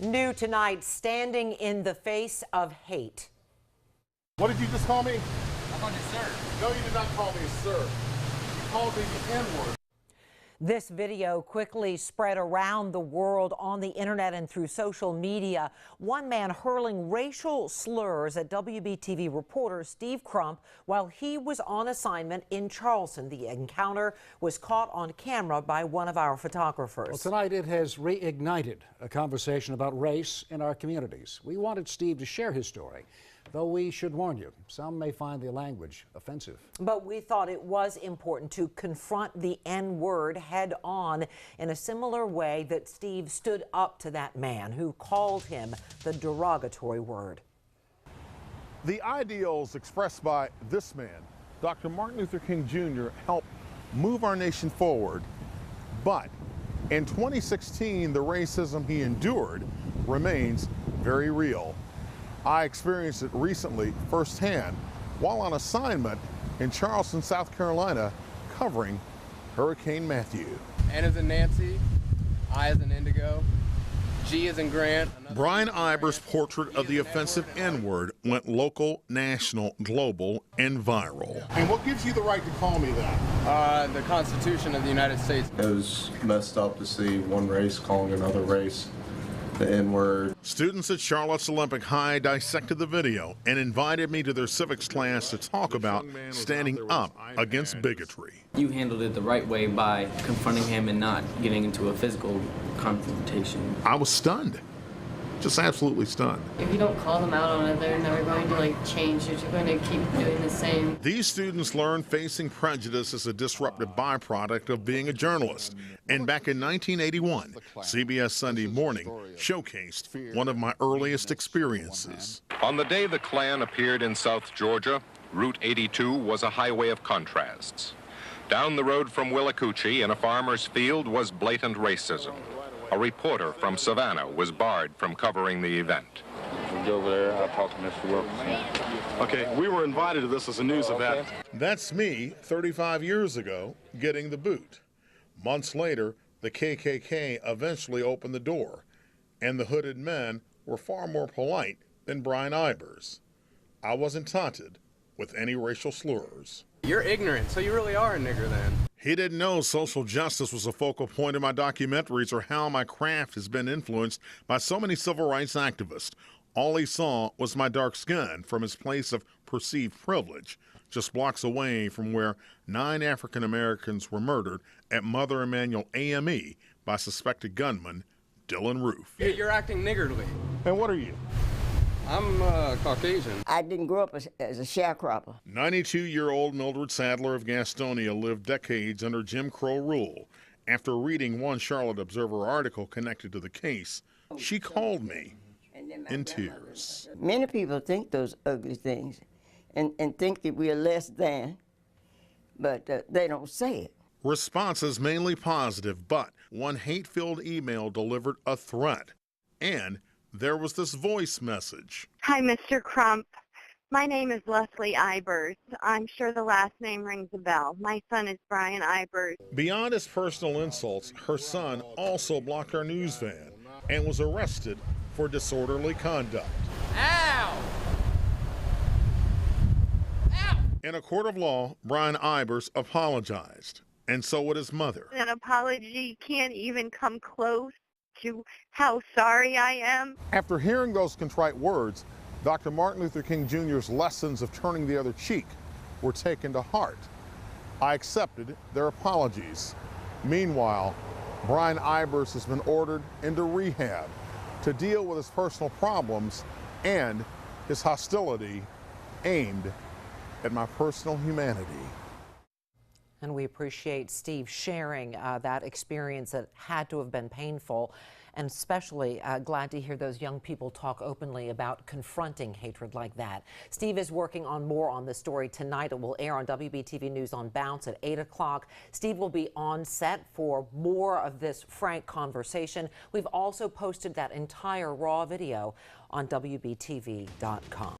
New tonight, standing in the face of hate. What did you just call me? I called you sir. No, you did not call me sir. You called me the N-word. This video quickly spread around the world on the internet and through social media. One man hurling racial slurs at WBTV reporter Steve Crump while he was on assignment in Charleston. The encounter was caught on camera by one of our photographers. Well, tonight it has reignited a conversation about race in our communities. We wanted Steve to share his story, though we should warn you, some may find the language offensive. But we thought it was important to confront the N-word head on in a similar way that Steve stood up to that man who called him the derogatory word. The ideals expressed by this man, Dr. Martin Luther King Jr., helped move our nation forward, but in 2016, the racism he endured remains very real. I experienced it recently firsthand while on assignment in Charleston, South Carolina, covering Hurricane Matthew. N as in Nancy, I as in Indigo, G as in Grant. Brian Iber's portrait of the offensive N-word went local, national, global, and viral. And what gives you the right to call me that? The Constitution of the United States. It was messed up to see one race calling another race the N-word. Students at Charlotte's Olympic High dissected the video and invited me to their civics class to talk about standing up against bigotry. You handled it the right way by confronting him and not getting into a physical confrontation. I was stunned, just absolutely stunned. If you don't call them out on it, they're never going to change. You're going to keep doing the same. These students learned facing prejudice is a disruptive byproduct of being a journalist. And back in 1981, CBS Sunday Morning showcased one of my earliest experiences. On the day the Klan appeared in South Georgia, Route 82 was a highway of contrasts. Down the road from Willacoochee in a farmer's field was blatant racism. A reporter from Savannah was barred from covering the event. We'll go over there. I'll talk to Mr. Wilkerson. Okay, we were invited to this as a news event. That's me 35 years ago getting the boot. Months later, the KKK eventually opened the door, and the hooded men were far more polite than Brian Ibers. I wasn't taunted with any racial slurs. You're ignorant, so you really are a nigger then. He didn't know social justice was a focal point of my documentaries or how my craft has been influenced by so many civil rights activists. All he saw was my dark skin from his place of perceived privilege, just blocks away from where 9 African Americans were murdered at Mother Emanuel AME by suspected gunman Dylan Roof. You're acting niggardly. And what are you? I'm Caucasian. I didn't grow up as a sharecropper. 92-year-old Mildred Sadler of Gastonia lived decades under Jim Crow rule. After reading one Charlotte Observer article connected to the case, she called me in tears. Many people think those ugly things and think that we are less than, but they don't say it. Responses mainly positive, but one hate-filled email delivered a threat. And there was this voice message. Hi, Mr. Crump. My name is Leslie Ibers. I'm sure the last name rings a bell. My son is Brian Ibers. Beyond his personal insults, her son also blocked our news van and was arrested for disorderly conduct. Ow! Ow! In a court of law, Brian Ibers apologized, and so would his mother. An apology can't even come close to how sorry I am. After hearing those contrite words, Dr. Martin Luther King Jr.'s lessons of turning the other cheek were taken to heart. I accepted their apologies. Meanwhile, Brian Ibers has been ordered into rehab to deal with his personal problems and his hostility aimed at my personal humanity. And we appreciate Steve sharing that experience that had to have been painful, and especially glad to hear those young people talk openly about confronting hatred like that. Steve is working on more on this story tonight. It will air on WBTV News on Bounce at 8 o'clock. Steve will be on set for more of this frank conversation. We've also posted that entire raw video on WBTV.com.